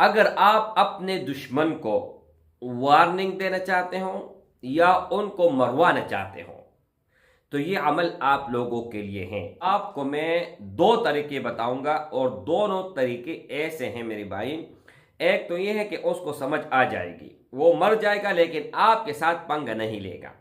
اگر آپ اپنے دشمن کو وارننگ دینا چاہتے ہوں یا ان کو مروانا چاہتے ہوں تو یہ عمل آپ لوگوں کے لیے ہیں۔ آپ کو میں دو طریقے بتاؤں گا اور دونوں طریقے ایسے ہیں میرے بھائی۔ ایک تو یہ ہے کہ اس کو سمجھ آ جائے گی، وہ مر جائے گا لیکن آپ کے ساتھ پنگا نہیں لے گا،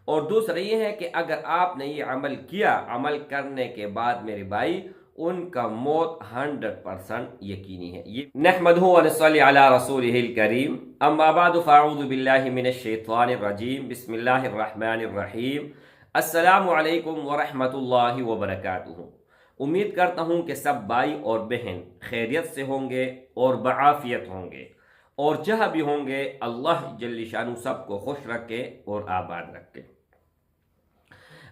اور دوسرا یہ ہے کہ اگر آپ نے یہ عمل کیا، عمل کرنے کے بعد میرے بھائی ان کا موت 100% یقینی ہے۔ یہ نحمدہ و نصلی علی رسولہ الکریم، اما بعد فاعوذ باللہ من الشیطان الرجیم، بسم اللہ الرحمن الرحیم۔ السلام علیکم ورحمۃ اللہ وبرکاتہ۔ امید کرتا ہوں کہ سب بھائی اور بہن خیریت سے ہوں گے اور بعافیت ہوں گے، اور جہاں بھی ہوں گے اللہ جل شانہ سب کو خوش رکھے اور آباد رکھے۔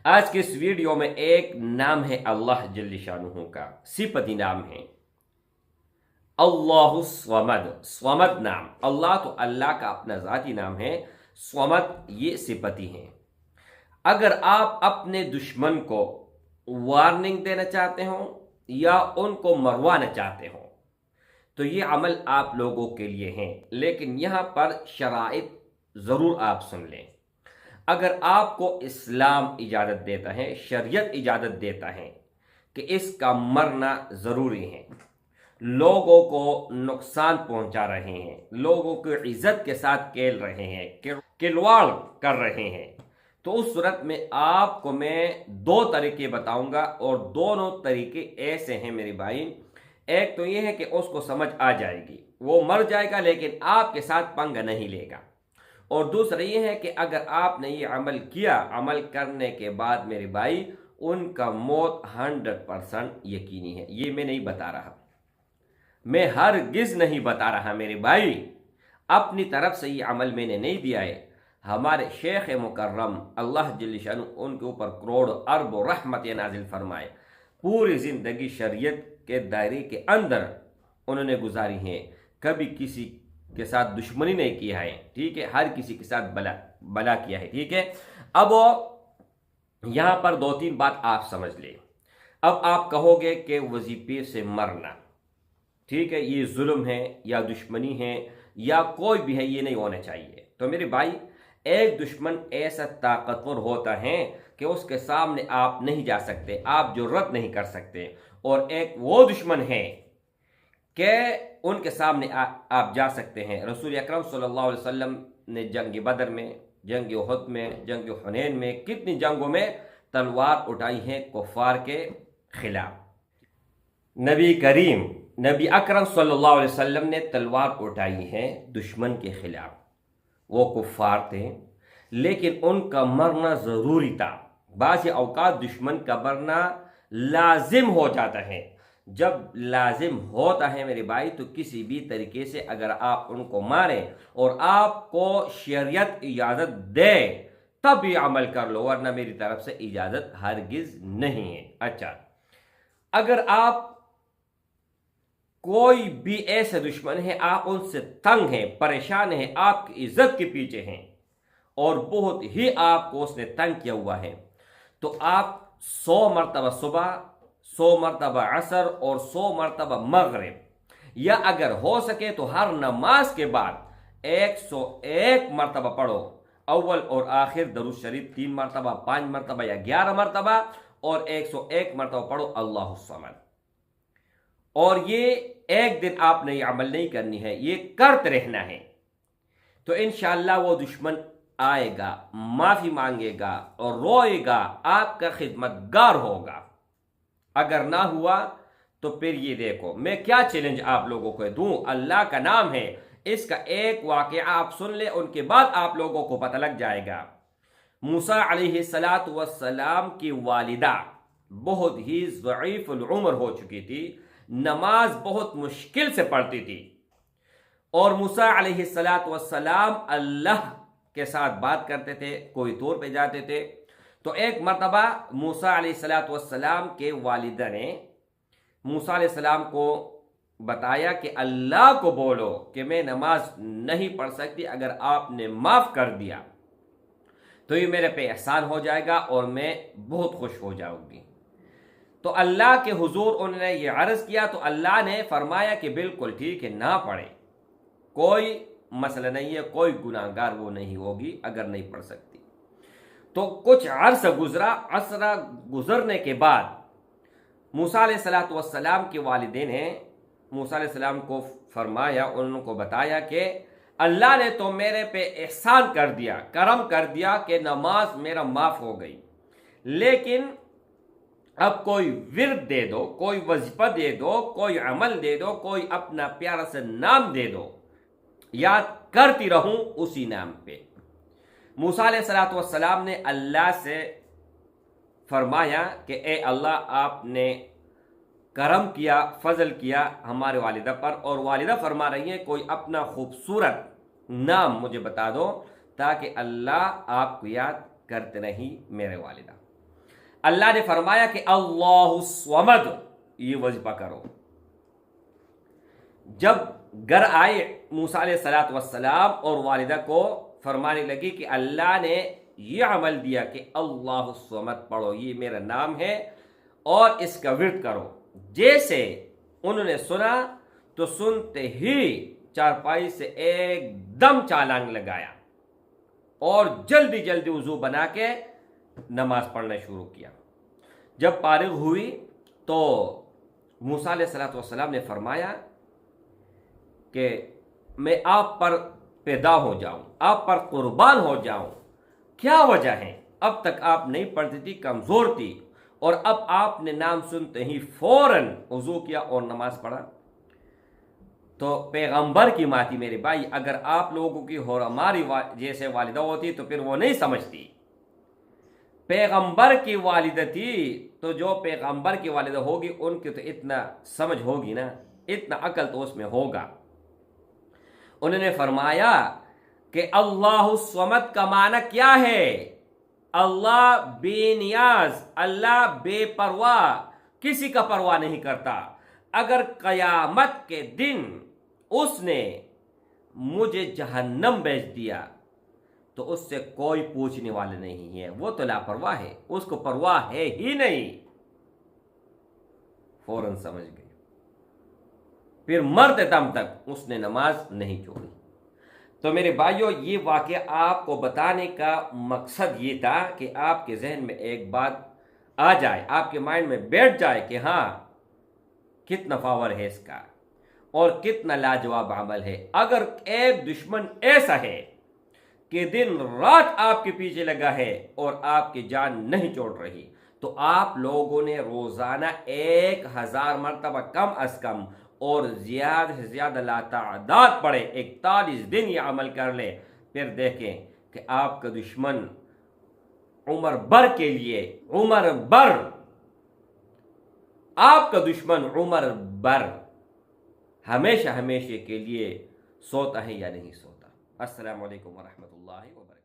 آج کے اس ویڈیو میں ایک نام ہے اللہ جل شانہ کا، صفتی نام ہے اللہ الصمد۔ صمد نام، اللہ تو اللہ کا اپنا ذاتی نام ہے، صمد یہ صفتی ہیں۔ اگر آپ اپنے دشمن کو وارننگ دینا چاہتے ہوں یا ان کو مروانا چاہتے ہوں تو یہ عمل آپ لوگوں کے لیے ہیں، لیکن یہاں پر شرائط ضرور آپ سن لیں۔ اگر آپ کو اسلام اجازت دیتا ہے، شریعت اجازت دیتا ہے کہ اس کا مرنا ضروری ہے، لوگوں کو نقصان پہنچا رہے ہیں، لوگوں کی عزت کے ساتھ کھیل رہے ہیں، کھلواڑ کر رہے ہیں، تو اس صورت میں آپ کو میں دو طریقے بتاؤں گا اور دونوں طریقے ایسے ہیں میرے بھائی۔ ایک تو یہ ہے کہ اس کو سمجھ آ جائے گی، وہ مر جائے گا لیکن آپ کے ساتھ پنگا نہیں لے گا، اور دوسرا یہ ہے کہ اگر آپ نے یہ عمل کیا، عمل کرنے کے بعد میرے بھائی ان کا موت 100% یقینی ہے۔ یہ میں نہیں بتا رہا، میں ہرگز نہیں بتا رہا میرے بھائی، اپنی طرف سے یہ عمل میں نے نہیں دیا ہے۔ ہمارے شیخ مکرم اللہ جل شانہ ان کے اوپر کروڑ ارب و رحمت نازل فرمائے، پوری زندگی شریعت کے دائرے کے اندر انہوں نے گزاری ہیں، کبھی کسی کے ساتھ دشمنی نہیں کیا ہے، ٹھیک ہے، ہر کسی کے ساتھ بلا کیا ہے، ٹھیک ہے۔ اب یہاں پر دو تین بات آپ سمجھ لیں۔ اب آپ کہو گے کہ وظیفے سے مرنا، ٹھیک ہے، یہ ظلم ہے یا دشمنی ہے یا کوئی بھی ہے، یہ نہیں ہونا چاہیے۔ تو میرے بھائی ایک دشمن ایسا طاقتور ہوتا ہے کہ اس کے سامنے آپ نہیں جا سکتے، آپ جرأت نہیں کر سکتے، اور ایک وہ دشمن ہے کہ ان کے سامنے آپ جا سکتے ہیں۔ رسول اکرم صلی اللہ علیہ وسلم نے جنگ بدر میں، جنگ احد میں، جنگ حنین میں، کتنی جنگوں میں تلوار اٹھائی ہیں کفار کے خلاف۔ نبی اکرم صلی اللہ علیہ وسلم نے تلوار اٹھائی ہے دشمن کے خلاف، وہ کفار تھے لیکن ان کا مرنا ضروری تھا۔ بعض اوقات دشمن کا مرنا لازم ہو جاتا ہے، جب لازم ہوتا ہے میرے بھائی تو کسی بھی طریقے سے اگر آپ ان کو ماریں اور آپ کو شریعت اجازت دے تب یہ عمل کر لو، ورنہ میری طرف سے اجازت ہرگز نہیں ہے۔ اچھا، اگر آپ کوئی بھی ایسے دشمن ہے، آپ ان سے تنگ ہیں، پریشان ہیں، آپ کی عزت کے پیچھے ہیں اور بہت ہی آپ کو اس نے تنگ کیا ہوا ہے، تو آپ 100 مرتبہ صبح، 100 مرتبہ عصر اور 100 مرتبہ مغرب، یا اگر ہو سکے تو ہر نماز کے بعد 101 مرتبہ پڑھو، اول اور آخر درود شریف 3 مرتبہ، 5 مرتبہ یا 11 مرتبہ، اور 101 مرتبہ پڑھو اللہ الصمد۔ اور یہ ایک دن آپ نے یہ عمل نہیں کرنی ہے، یہ کرتے رہنا ہے، تو انشاءاللہ وہ دشمن آئے گا، معافی مانگے گا اور روئے گا، آپ کا خدمت گار ہوگا۔ اگر نہ ہوا تو پھر یہ دیکھو میں کیا چیلنج آپ لوگوں کو دوں، اللہ کا نام ہے، اس کا ایک واقعہ آپ سن لیں، ان کے بعد آپ لوگوں کو پتہ لگ جائے گا۔ موسیٰ علیہ السلام کی والدہ بہت ہی ضعیف العمر ہو چکی تھی، نماز بہت مشکل سے پڑھتی تھی، اور موسیٰ علیہ السلام اللہ کے ساتھ بات کرتے تھے، کوئی طور پہ جاتے تھے، تو ایک مرتبہ موسیٰ علیہ السلام کے والدہ نے موسیٰ علیہ السلام کو بتایا کہ اللہ کو بولو کہ میں نماز نہیں پڑھ سکتی، اگر آپ نے معاف کر دیا تو یہ میرے پہ احسان ہو جائے گا اور میں بہت خوش ہو جاؤں گی۔ تو اللہ کے حضور انہوں نے یہ عرض کیا، تو اللہ نے فرمایا کہ بالکل ٹھیک ہے، نہ پڑھے، کوئی مسئلہ نہیں ہے، کوئی گناہگار وہ نہیں ہوگی اگر نہیں پڑھ سکتی۔ تو کچھ عرصہ گزرنے کے بعد موسیٰ علیہ السلام کے والدین نے موسیٰ علیہ السلام کو فرمایا، انہوں کو بتایا کہ اللہ نے تو میرے پہ احسان کر دیا، کرم کر دیا کہ نماز میرا معاف ہو گئی، لیکن اب کوئی ورد دے دو، کوئی وظیفہ دے دو، کوئی عمل دے دو، کوئی اپنا پیارا سے نام دے دو، یاد کرتی رہوں اسی نام پہ۔ موسیٰ علیہ السلام نے اللہ سے فرمایا کہ اے اللہ، آپ نے کرم کیا، فضل کیا ہمارے والدہ پر، اور والدہ فرما رہی ہے کوئی اپنا خوبصورت نام مجھے بتا دو تاکہ اللہ آپ کو یاد کرتے نہیں میرے والدہ۔ اللہ نے فرمایا کہ اللہ الصمد، یہ وظیفہ کرو۔ جب گھر آئے موسیٰ علیہ السلام اور والدہ کو فرمانے لگی کہ اللہ نے یہ عمل دیا کہ اللہ الصمد پڑھو، یہ میرا نام ہے اور اس کا ورد کرو۔ جیسے انہوں نے سنا تو سنتے ہی چارپائی سے ایک دم چالانگ لگایا اور جلدی جلدی وضو بنا کے نماز پڑھنا شروع کیا۔ جب فارغ ہوئی تو موسیٰ علیہ السلام نے فرمایا کہ میں آپ پر پیدا ہو جاؤں، آپ پر قربان ہو جاؤں، کیا وجہ ہے؟ اب تک آپ نہیں پڑھتی تھی، کمزور تھی، اور اب آپ نے نام سنتے ہی فوراً وضو کیا اور نماز پڑھا۔ تو پیغمبر کی ماں تھی میرے بھائی، اگر آپ لوگوں کی اور ہماری جیسے والدہ ہوتی تو پھر وہ نہیں سمجھتی۔ پیغمبر کی والدہ تھی تو جو پیغمبر کی والدہ ہوگی ان کی تو اتنا سمجھ ہوگی نا، اتنا عقل تو اس میں ہوگا۔ انہوں نے فرمایا کہ اللہ الصمد کا معنی کیا ہے؟ اللہ بے نیاز، اللہ بے پرواہ، کسی کا پرواہ نہیں کرتا۔ اگر قیامت کے دن اس نے مجھے جہنم بھیج دیا تو اس سے کوئی پوچھنے والے نہیں ہے، وہ تو لاپرواہ ہے، اس کو پرواہ ہے ہی نہیں۔ فوراً سمجھ گئے۔ پھر مرتے دم تک اس نے نماز نہیں چھوڑی۔ تو میرے بھائیوں، یہ واقعہ آپ کو بتانے کا مقصد یہ تھا کہ آپ کے ذہن میں ایک بات آ جائے، آپ کے مائنڈ میں بیٹھ جائے کہ ہاں کتنا پاور ہے اس کا اور کتنا لاجواب عمل ہے۔ اگر ایک دشمن ایسا ہے کہ دن رات آپ کے پیچھے لگا ہے اور آپ کی جان نہیں چھوڑ رہی، تو آپ لوگوں نے روزانہ 1000 مرتبہ کم از کم اور زیادہ سے زیادہ لاتعداد پڑھے، 41 دن یہ عمل کر لے، پھر دیکھیں کہ آپ کا دشمن عمر بھر کے لیے، عمر بھر آپ کا دشمن عمر بھر ہمیشہ ہمیشہ کے لیے سوتا ہے یا نہیں سوتا۔ السلام علیکم ورحمۃ اللہ وبرکاتہ۔